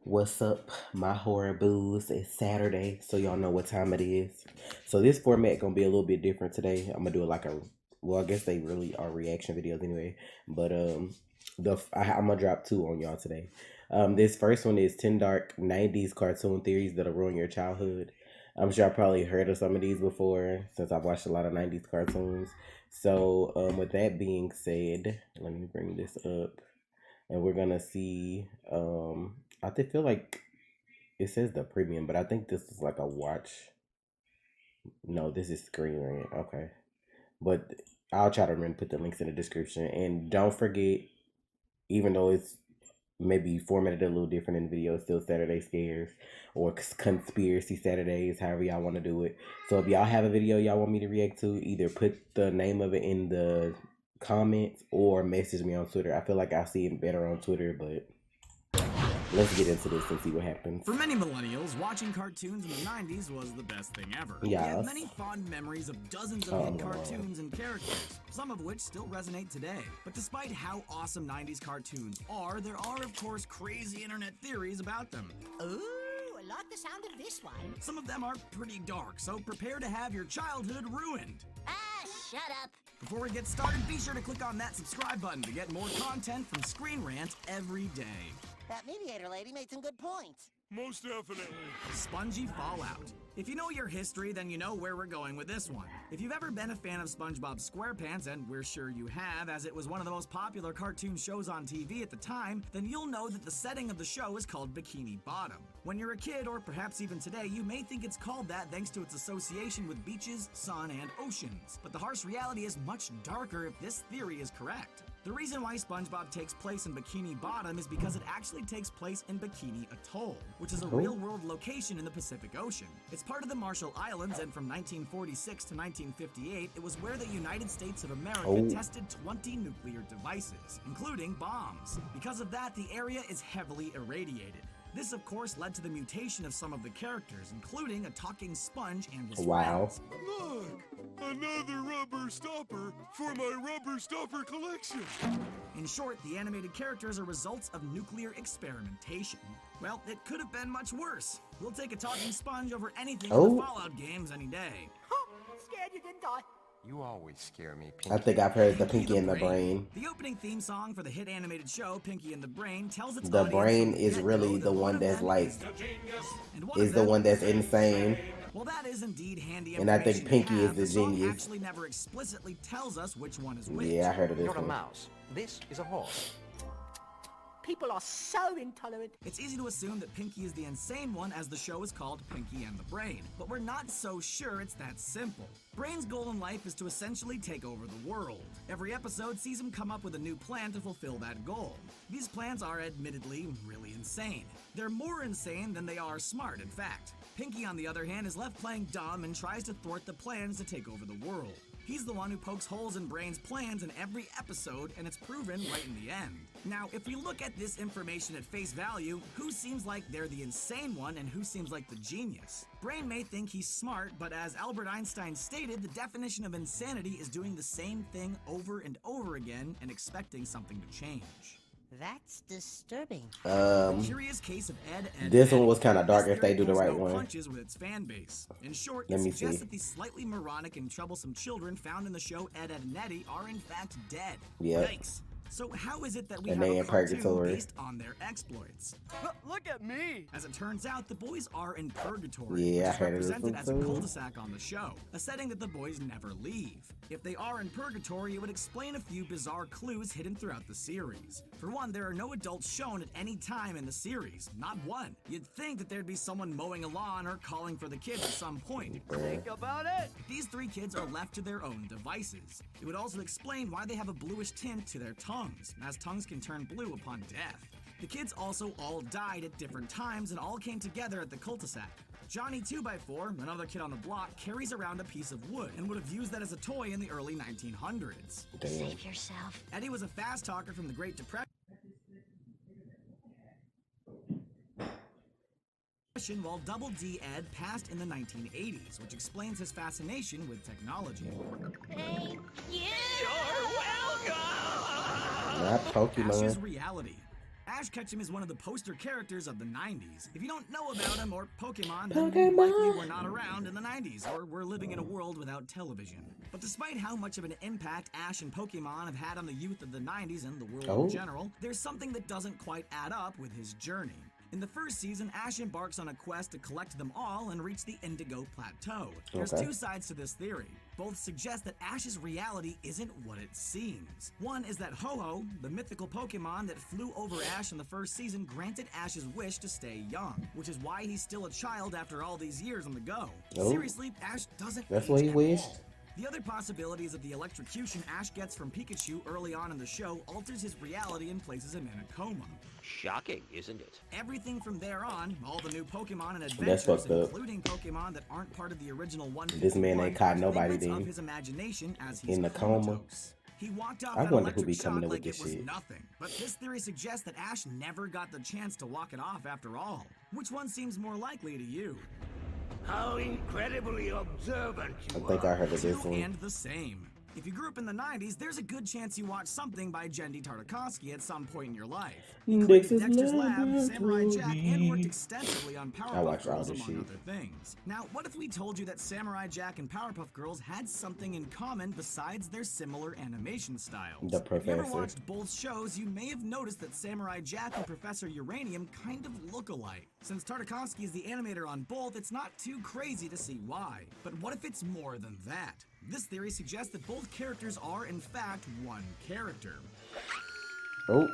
What's up, my horror booze? It's Saturday, so y'all know what time it is. So this format gonna be a little bit different today. I'm gonna do it like a, well, I guess they really are reaction videos anyway. But I'm gonna drop two on y'all today. This first one is 10 dark 90s cartoon theories that'll ruin your childhood. I'm sure I probably heard of some of these before since I've watched a lot of 90s cartoons. So with that being said, let me bring this up, and we're gonna see. Feel like it says the premium, but I think this is like a watch. No, this is screen rant. Okay, but I'll try to remember to put the links in the description. And don't forget, even though it's maybe formatted a little different in the video, it's still Saturday Scares or Conspiracy Saturdays, however y'all want to do it. So if y'all have a video y'all want me to react to, either put the name of it in the comments or message me on Twitter. I feel like I see it better on Twitter, but let's get into this and see what happens. For many millennials, watching cartoons in the 90s was the best thing ever. Yes. We have many fond memories of dozens of hit cartoons and characters, some of which still resonate today. But despite how awesome 90s cartoons are, there are, of course, crazy internet theories about them. Ooh, I like the sound of this one. Some of them are pretty dark, so prepare to have your childhood ruined. Ah, shut up. Before we get started, be sure to click on that subscribe button to get more content from Screen Rant every day. That mediator lady made some good points. Most definitely. Spongy Fallout. If you know your history, then you know where we're going with this one. If you've ever been a fan of SpongeBob SquarePants, and we're sure you have, as it was one of the most popular cartoon shows on TV at the time, then you'll know that the setting of the show is called Bikini Bottom. When you're a kid, or perhaps even today, you may think it's called that thanks to its association with beaches, sun, and oceans. But the harsh reality is much darker if this theory is correct. The reason why SpongeBob takes place in Bikini Bottom is because it actually takes place in Bikini Atoll, which is a real-world location in the Pacific Ocean. It's part of the Marshall Islands, and from 1946 to 1958, it was where the United States of America tested 20 nuclear devices, including bombs. Because of that, the area is heavily irradiated. This, of course, led to the mutation of some of the characters, including a talking sponge and his friends. Look! Another rubber stopper for my rubber stopper collection! In short, the animated characters are results of nuclear experimentation. Well, it could have been much worse. We'll take a talking sponge over anything in the Fallout games any day. Scared you didn't I? You always scare me, Pinky. I think I've heard the Pinky and the Brain. The opening theme song for the hit animated show Pinky and the Brain tells its The audience brain is really the one that's like, is the one that's insane. Well, that is indeed handy And I think Pinky is the the song genius. actually never explicitly tells us which one is which. Yeah, I heard of this You're a one. mouse. This is a horse. People are so intolerant. It's easy to assume that Pinky is the insane one, as the show is called Pinky and the Brain, but we're not so sure it's that simple. Brain's goal in life is to essentially take over the world. Every episode sees him come up with a new plan to fulfill that goal. These plans are admittedly really insane. They're more insane than they are smart, in fact. Pinky, on the other hand, is left playing dumb and tries to thwart the plans to take over the world. He's the one who pokes holes in Brain's plans in every episode, and it's proven right in the end. Now, if we look at this information at face value, who seems like they're the insane one and who seems like the genius? Brain may think he's smart, but as Albert Einstein stated, the definition of insanity is doing the same thing over and over again and expecting something to change. That's disturbing. Curious case of Ed and This one Eddy. was kind of dark This if they do the theory right pulls no one. punches with its fan base. In short, Let it me suggests see. that these slightly moronic and troublesome children found in the show Ed, Edd and Eddy are in fact dead. Yep. Yikes. So how is it that we And have they a in cartoon purgatory. based on their exploits? Look at me! As it turns out, the boys are in purgatory, Yeah, I which is heard of this represented one as a too. cul-de-sac on the show, a setting that the boys never leave. If they are in purgatory, it would explain a few bizarre clues hidden throughout the series. For one, there are no adults shown at any time in the series, not one. You'd think that there'd be someone mowing a lawn or calling for the kids at some point. Think about it! These three kids are left to their own devices. It would also explain why they have a bluish tint to their tongues, as tongues can turn blue upon death. The kids also all died at different times and all came together at the cul-de-sac. Johnny 2x4, another kid on the block, carries around a piece of wood and would have used that as a toy in the early 1900s. Save yourself. Eddie was a fast talker from the Great Depression, while Double D Ed passed in the 1980s, which explains his fascination with technology. Thank you. Not Ash's Pokemon. reality. Ash Ketchum is one of the poster characters of the 90s. If you don't know about him or Pokemon, then you likely were not around in the 90s, or were living in a world without television. But despite how much of an impact Ash and Pokemon have had on the youth of the 90s and the world in general, there's something that doesn't quite add up with his journey. In the first season, Ash embarks on a quest to collect them all and reach the Indigo Plateau. There's two sides to this theory. Both suggest that Ash's reality isn't what it seems. One is that Ho-Oh, the mythical Pokemon that flew over Ash in the first season, granted Ash's wish to stay young, which is why he's still a child after all these years on the go. Seriously, Ash doesn't That's what he wished. The other possibility is that the electrocution Ash gets from Pikachu early on in the show alters his reality and places him in a coma. Shocking, isn't it? Everything from there on, all the new Pokemon and adventures, including Pokemon that aren't part of the original one. This man ain't caught nobody of his imagination as he's in the coma. He walked off I that wonder who electric be coming shock up with like this it was shit. nothing. But this theory suggests that Ash never got the chance to walk it off after all. Which one seems more likely to you? How incredibly observant you I think I heard of this Two one. and the same. If you grew up in the 90s, there's a good chance you watched something by Jendy Tartakovsky at some point in your life. He created Dexter's Lab, Samurai Jack, and worked extensively on Powerpuff Girls, among other things. Now, what if we told you that Samurai Jack and Powerpuff Girls had something in common besides their similar animation styles? The Professor. If you ever watched both shows, you may have noticed that Samurai Jack and Professor Uranium kind of look alike. Since Tartakovsky is the animator on both, it's not too crazy to see why. But what if it's more than that? This theory suggests that both characters are, in fact, one character. Oh.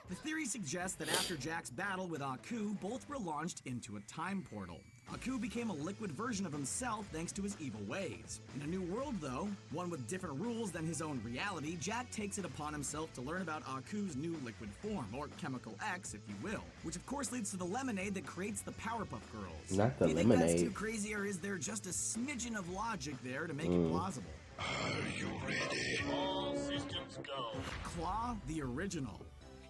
The theory suggests that after Jack's battle with Aku, both were launched into a time portal. Aku became a liquid version of himself thanks to his evil ways. In a new world, though, one with different rules than his own reality, Jack takes it upon himself to learn about Aku's new liquid form, or Chemical X, if you will, which of course leads to the lemonade that creates the Powerpuff Girls. Not the Do you think lemonade. that's too crazy, or is there just a smidgen of logic there to make it plausible? Are you ready? All systems go. Claw, the original.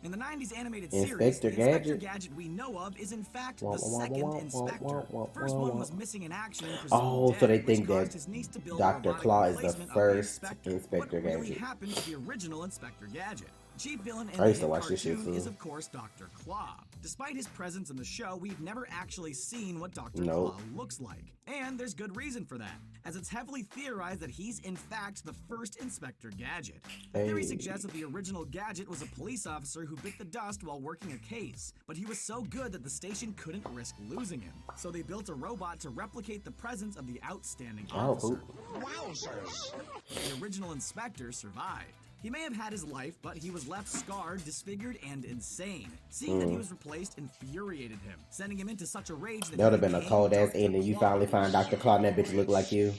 In the 90s animated Inspector series, the Inspector Gadget? Gadget we know of is in fact Wah, the wah, wah, second wah, wah, Inspector. wah, wah, First wah, one wah. was missing in action and Oh, presumed so they dead, think which caused that his niece to build a Dr. robotic Claw is the replacement of first Inspector. Inspector What really Gadget. happened to the original Inspector Gadget? Chief villain in I the used to hit watch this shit cartoon too. is of course Dr. Claw. Despite his presence in the show, we've never actually seen what Dr. Nope. Claw looks like. And there's good reason for that, as it's heavily theorized that he's in fact the first Inspector Gadget. The theory Hey. suggests that the original Gadget was a police officer who bit the dust while working a case, but he was so good that the station couldn't risk losing him. So they built a robot to replicate the presence of the outstanding officer. The original Inspector survived. He may have had his life, but he was left scarred, disfigured, and insane. Seeing that he was replaced infuriated him, sending him into such a rage that That would he have been a became cold ass Dr. ending. You Claw. finally find Dr. Claw and that bitch look like you.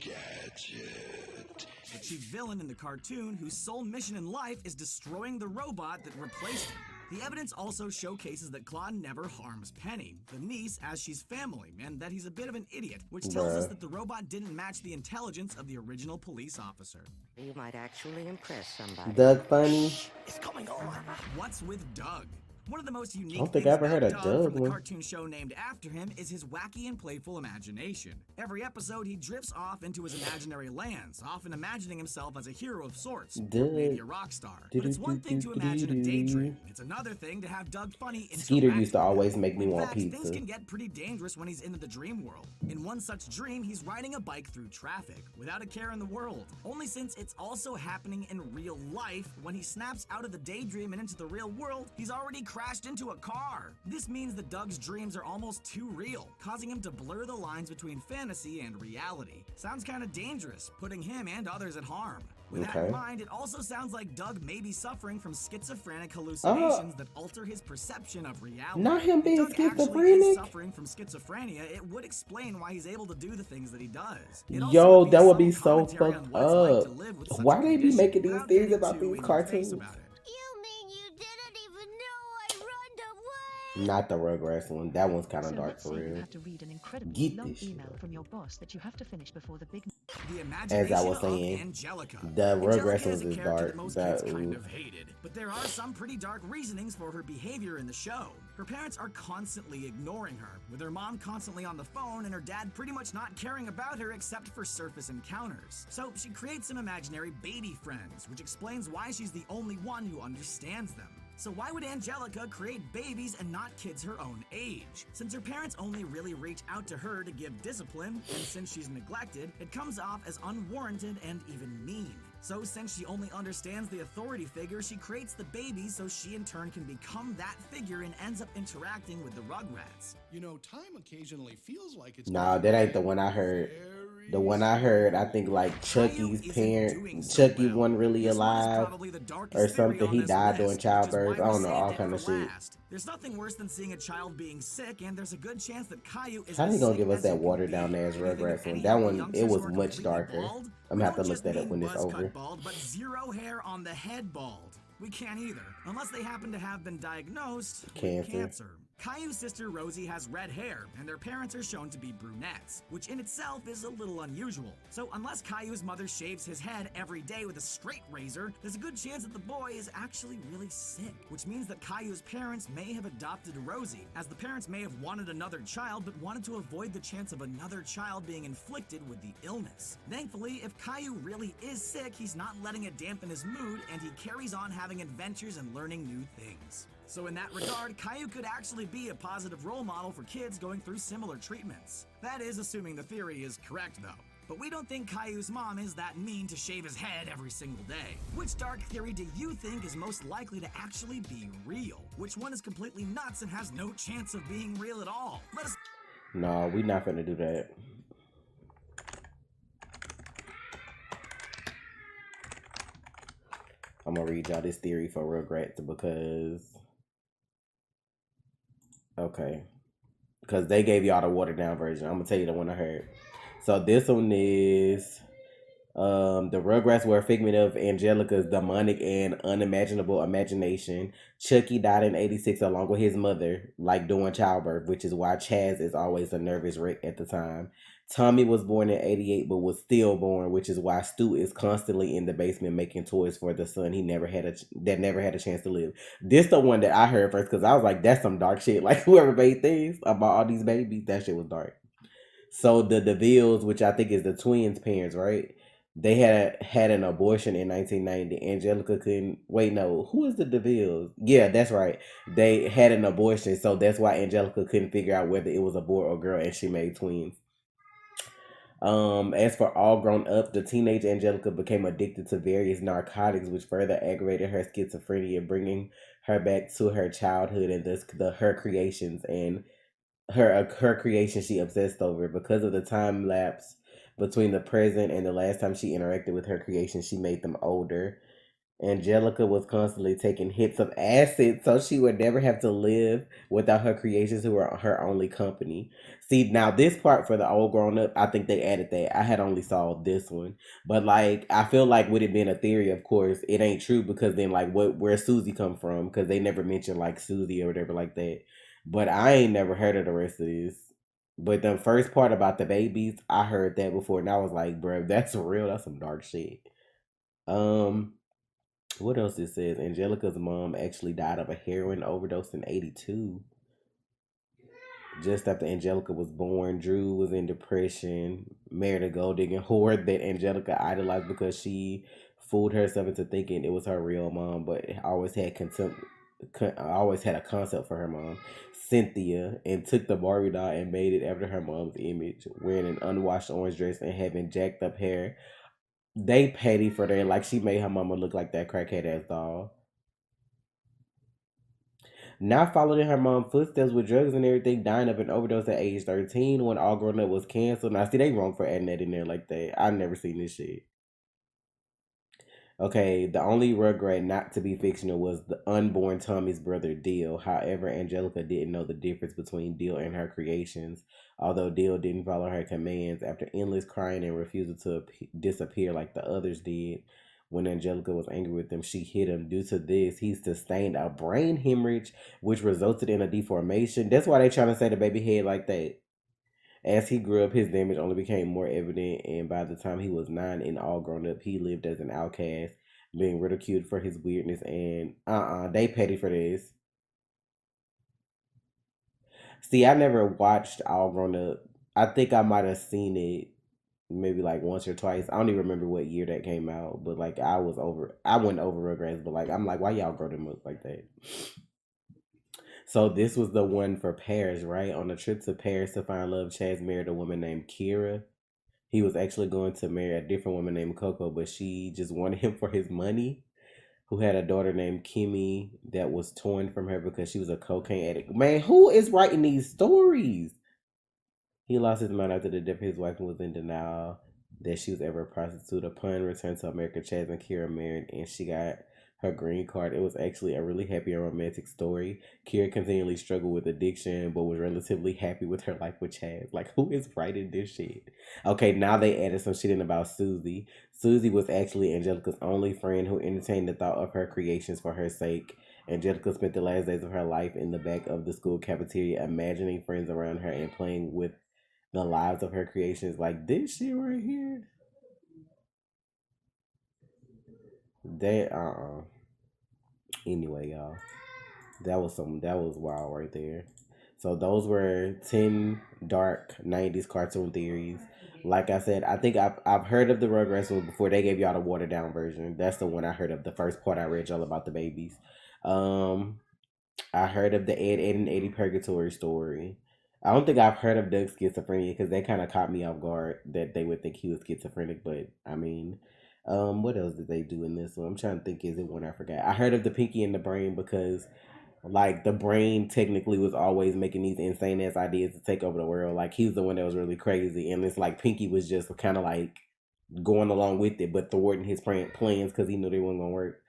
The chief villain in the cartoon, whose sole mission in life is destroying the robot that replaced him. The evidence also showcases that Claw never harms Penny, the niece, as she's family, and that he's a bit of an idiot, which tells us Bruh. that the robot didn't match the intelligence of the original police officer. You might actually impress somebody. Doug Funny. It's coming on. What's with Doug? One of the most unique don't think things I ever heard about of Doug Doug from the one. cartoon show named after him is his wacky and playful imagination. Every episode, he drifts off into his imaginary lands, often imagining himself as a hero of sorts, or Doug. maybe a rock star. But it's one thing to imagine a daydream. It's another thing to have Doug Funny interact. Skeeter used to always make me In want fact, pizza. things can get pretty dangerous when he's in the dream world. In one such dream, he's riding a bike through traffic, without a care in the world. Only since it's also happening in real life, when he snaps out of the daydream and into the real world, he's already crashed into a car. This means that Doug's dreams are almost too real, causing him to blur the lines between fantasy and reality. Sounds kind of dangerous, putting him and others at harm. With that Okay. in mind, it also sounds like Doug may be suffering from schizophrenic hallucinations that alter his perception of reality. Not him If being Doug actually is schizophrenic. suffering from schizophrenia, it would explain why he's able to do the things that he does. It also Yo, be that a would be subtle so commentary fucked on what it's like to up. live with such Why a they be condition making these without things getting about too these in your face cartoons? about it. You mean you didn't even know I runned away? Not the Rugrats one. That one's kind of So dark let's for say you real. have to read an incredibly Get long this shit email up. from your boss that you have to finish before the big. The imagination was saying, of Angelica. the Rugrats Angelica is a is character dark. that most That- kids kind ooh. of hated, but there are some pretty dark reasonings for her behavior in the show. Her parents are constantly ignoring her, with her mom constantly on the phone and her dad pretty much not caring about her except for surface encounters. So she creates some imaginary baby friends, which explains why she's the only one who understands them. So why would Angelica create babies and not kids her own age? Since her parents only really reach out to her to give discipline, and since she's neglected, it comes off as unwarranted and even mean. So since she only understands the authority figure, she creates the baby so she in turn can become that figure and ends up interacting with the Rugrats. You know, time occasionally feels like it's Nah, going that ain't the very, one I heard. very The one I heard, I think like Caillou Chucky's isn't doing parent, so Chucky well. wasn't really This one is alive probably the darkest or theory something. on He this died during list, which is childbirth. why I we don't know, saved all it kind for of shit. last. There's nothing worse than seeing a child being sick, and there's a good chance that Caillou is How as they gonna sick give us as that you can watered be. down ass If you think of Rugrats one? any That of the one, it youngsters was who are much completely darker. bald, I'm we gonna have to don't look just that up mean when it's buzz over. cut bald, but zero hair on the head bald. We can't either, unless they happen to have been diagnosed with cancer. Caillou's sister Rosie has red hair, and their parents are shown to be brunettes, which in itself is a little unusual. So unless Caillou's mother shaves his head every day with a straight razor, there's a good chance that the boy is actually really sick, which means that Caillou's parents may have adopted Rosie, as the parents may have wanted another child but wanted to avoid the chance of another child being inflicted with the illness. Thankfully, if Caillou really is sick, he's not letting it dampen his mood, and he carries on having adventures and learning new things. So in that regard, Caillou could actually be a positive role model for kids going through similar treatments. That is assuming the theory is correct though. But we don't think Caillou's mom is that mean to shave his head every single day. Which dark theory do you think is most likely to actually be real? Which one is completely nuts and has no chance of being real at all? Let us... No, we not gonna do that. I'm gonna read y'all this theory for Rugrats because okay, because they gave y'all the watered down version. I'm gonna tell you the one I heard. So this one is the Rugrats were a figment of Angelica's demonic and unimaginable imagination. Chucky died in '86 along with his mother, like doing childbirth, which is why Chaz is always a nervous wreck at the time. Tommy was born in '88 but was stillborn, which is why Stu is constantly in the basement making toys for the son he never had a chance to live. This the one that I heard first because I was like, that's some dark shit. Like whoever made things about all these babies, that shit was dark. So the DeVilles, which I think is the twins' parents, right? They had an abortion in 1990. Angelica couldn't wait. No, who is the DeVilles? Yeah, that's right. They had an abortion, so that's why Angelica couldn't figure out whether it was a boy or girl, and she made twins. As for All Grown Up, the teenage Angelica became addicted to various narcotics, which further aggravated her schizophrenia, bringing her back to her childhood and thus her creations and her creation she obsessed over. Because of the time lapse between the present and the last time she interacted with her creation, she made them older. Angelica was constantly taking hits of acid so she would never have to live without her creations who were her only company. See, now this part for the old grown up, I think they added that. I had only saw this one. But like I feel like with it being a theory, of course, it ain't true because then like where Susie come from? Because they never mentioned like Susie or whatever like that. But I ain't never heard of the rest of this. But the first part about the babies, I heard that before and I was like, bro, that's real, that's some dark shit. Um what else it says? Angelica's mom actually died of a heroin overdose in '82. Just after Angelica was born, Drew was in depression, married a gold digging whore that Angelica idolized because she fooled herself into thinking it was her real mom, but always had contempt. Always had a concept for her mom, Cynthia, and took the Barbie doll and made it after her mom's image, wearing an unwashed orange dress and having jacked up hair. They petty for that. Like she made her mama look like that crackhead ass doll. Now followed in her mom's footsteps with drugs and everything, dying of an overdose at age 13 when All Grown Up was canceled. Now see they wrong for adding that in there like that. I never seen this shit. Okay, the only Rugrat not to be fictional was the unborn Tommy's brother Deal. However, Angelica didn't know the difference between Deal and her creations. Although Deal didn't follow her commands after endless crying and refusal to disappear like the others did. When Angelica was angry with him, she hit him. Due to this, he sustained a brain hemorrhage, which resulted in a deformation. That's why they trying to say the baby head like that. As he grew up, his damage only became more evident, and by the time he was 9 and all grown up, he lived as an outcast, being ridiculed for his weirdness. And they petty for this. See, I never watched All Grown Up. I think I might have seen it maybe like once or twice. I don't even remember what year that came out, but like I went over Rugrats, but like I'm like, why y'all grow them up like that? So this was the one for Paris, right? On a trip to Paris to find love, Chaz married a woman named Kira. He was actually going to marry a different woman named Coco, but she just wanted him for his money. Who had a daughter named Kimmy that was torn from her because she was a cocaine addict. Man, who is writing these stories? He lost his mind after the death of his wife and was in denial that she was ever a prostitute. Upon return to America, Chaz and Kira married and she got her green card. It was actually a really happy and romantic story. Kira continually struggled with addiction but was relatively happy with her life with Chaz. Like, who is writing this shit? Okay, now they added some shit in about Susie. Susie was actually Angelica's only friend who entertained the thought of her creations for her sake. Angelica spent the last days of her life in the back of the school cafeteria, imagining friends around her and playing with the lives of her creations. Like this shit right here. That Anyway, y'all. That was wild right there. So those were 10 dark 90s cartoon theories. Like I said, I think I've heard of the Rugrats one before. They gave y'all the watered down version. That's the one I heard of. The first part I read y'all about the babies. Um I heard of the Ed and Eddie Purgatory story. I don't think I've heard of Doug's schizophrenia because they kind of caught me off guard that they would think he was schizophrenic. But I mean, what else did they do in this one? I'm trying to think. Is it one I forgot? I heard of the Pinky and the Brain because like the brain technically was always making these insane ass ideas to take over the world. Like he was the one that was really crazy, and it's like Pinky was just kind of like going along with it, but thwarting his plans because he knew they weren't gonna work.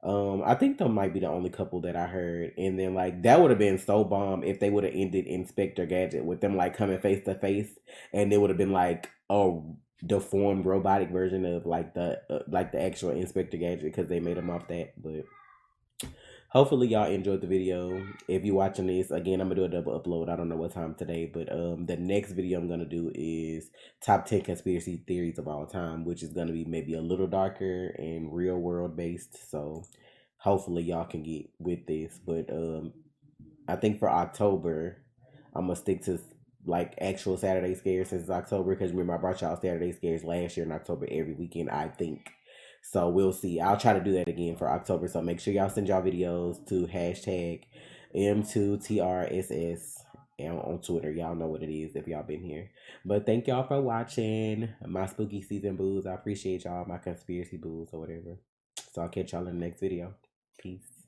I think that might be the only couple that I heard, and then like that would have been so bomb if they would have ended Inspector Gadget with them like coming face to face, and it would have been like a deformed robotic version of like the actual Inspector Gadget because they made him off that. But hopefully y'all enjoyed the video. If you're watching this, again, I'm gonna do a double upload. I don't know what time today, but the next video I'm gonna do is top 10 conspiracy theories of all time, which is gonna be maybe a little darker and real world based. So hopefully y'all can get with this. But I think for October, I'm gonna stick to like actual Saturday scares since it's October. Because remember, I brought y'all Saturday scares last year in October every weekend, I think. So we'll see. I'll try to do that again for October. So make sure y'all send y'all videos to hashtag M2TRSS and on Twitter. Y'all know what it is if y'all been here. But thank y'all for watching my spooky season boos. I appreciate y'all, my conspiracy boos or whatever. So I'll catch y'all in the next video. Peace.